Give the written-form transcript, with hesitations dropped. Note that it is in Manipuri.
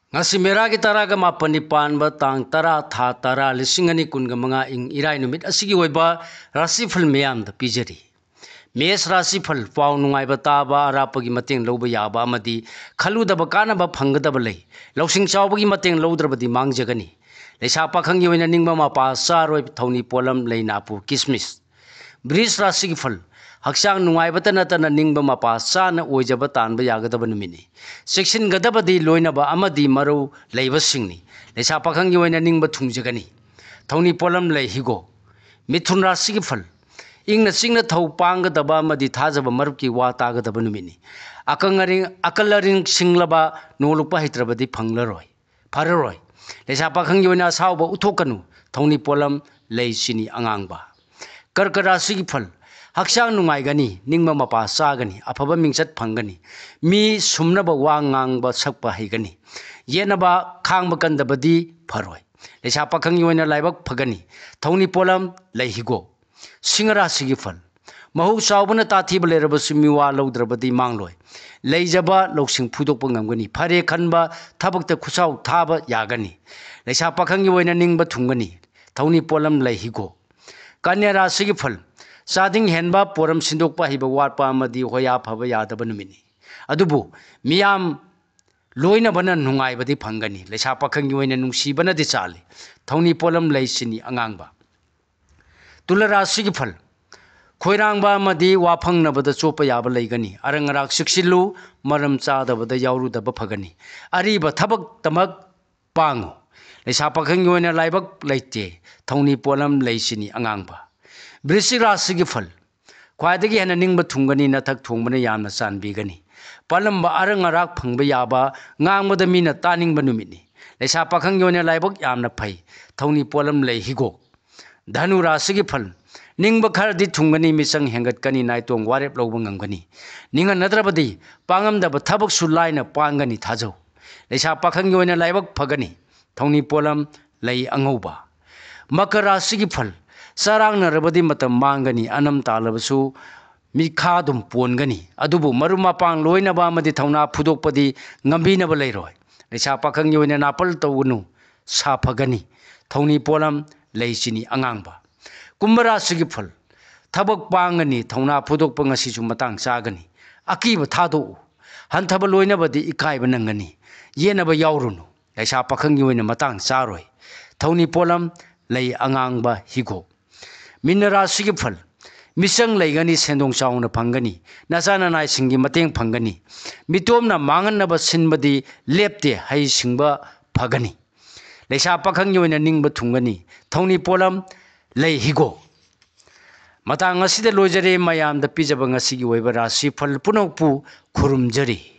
ngasi meragi taraga mapani panba tang tara tha tara lisingani kunga manga ing irai numit asigi oiba rasifal meyam da pijari mes rasifal pau nungai ba taba arapagi mateng loba yaba amadi khalu da bakana ba phangda ba lei loksing chawbagi mateng lodra badi mangjagani leisa pakhang yoina ningba ma pa saroi thoni polam leina pu kismis bris rasigi fal Haksang nungai bata natana ningba mapa sana oijaba tanba yagadaba numini section gadabadi loinaba amadi maru leiba singni leisa pakhang yoina ningba thungjagani thoni polam lei higo mithun rasigi fal ingna singna thau panggadaba amadi thajaba marupki wa tagadaba numini akalaring singlaba nolukpa hitrabadi phanglaroi phararoi leisa pakhang yoina sawba uthokanu thoni polam lei sini angangba karkarasigi fal Haksang nungai gani ningma mapa sagani afaba mingsat phangani mi sumnaba wa ngangba sakpa haigani yenaba khangba kandabadi pharoi leisa pakhang yoina laibak phagani thoni polam leihigo singara sigi fal mahu sawbana tathi baleraba simiwa lodravadi mangloi leijaba loksing phudokpa ngamgani phare khanba thabakta khusaw thaba yagani leisa pakhang yoina ningba thungani thoni polam leihigo kanyara sigi fal Sading henba poram sindokpa hiba watpa amadi hoya phaba yadaba numini adubu miyam loina bana nungai badi phangani leisa pakhang yoina nungsi bana di chali thoni polam leisini angangba tulara sigi phal khoirangba amadi waphang na bada chopa yaba leigani arangarak siksilu maram chada bada yauru daba phagani ariba thabak tamak pango leisa pakhang yoina laibak leite thoni polam leisini angangba Brisirasigi fal Kwadagi hena ningba thungani nathak thungbana yamna sanbigani palamba arangarak phangba yaba ngangmada mina taningba numini leisa pakhang yoina laibak yamna phai thoni polam lei higo dhanu rasigi fal ningba khardi thungani misang hengatkani naitong warep lobang ngamgani ninga nadrabadi pangamdaba thabak sulaina pangani thajau leisa pakhang yoina laibak phagani thoni polam lei angauba makarasigi fal Sarang na rabadi matam mangani anam talabasu mikhadum pongani adubu maruma pang loina ba madi thauna phudokpadi ngambina ba leiroi leisa pakhang yoina napal tawunu saphagani thoni polam leisini angangba kumbara sigi phal thabak pangani thauna phudokpa ngasi su matang chagani akiba thado hanthaba loina badi ikaiba nangani yenaba yaurunu leisa pakhang yoina matang charoi thoni polam lei angangba higo Minara sigi fal misang leigani sendong sauna phangani nasana nai singi mateng phangani mitomna manganaba sinbadi lepte hai singba phagani leisa pakhang yoina ningba thungani thoni polam lei higo matang asida lojare mayam da pijaba ngasi gi oiba rasi fal punokpu khurumjari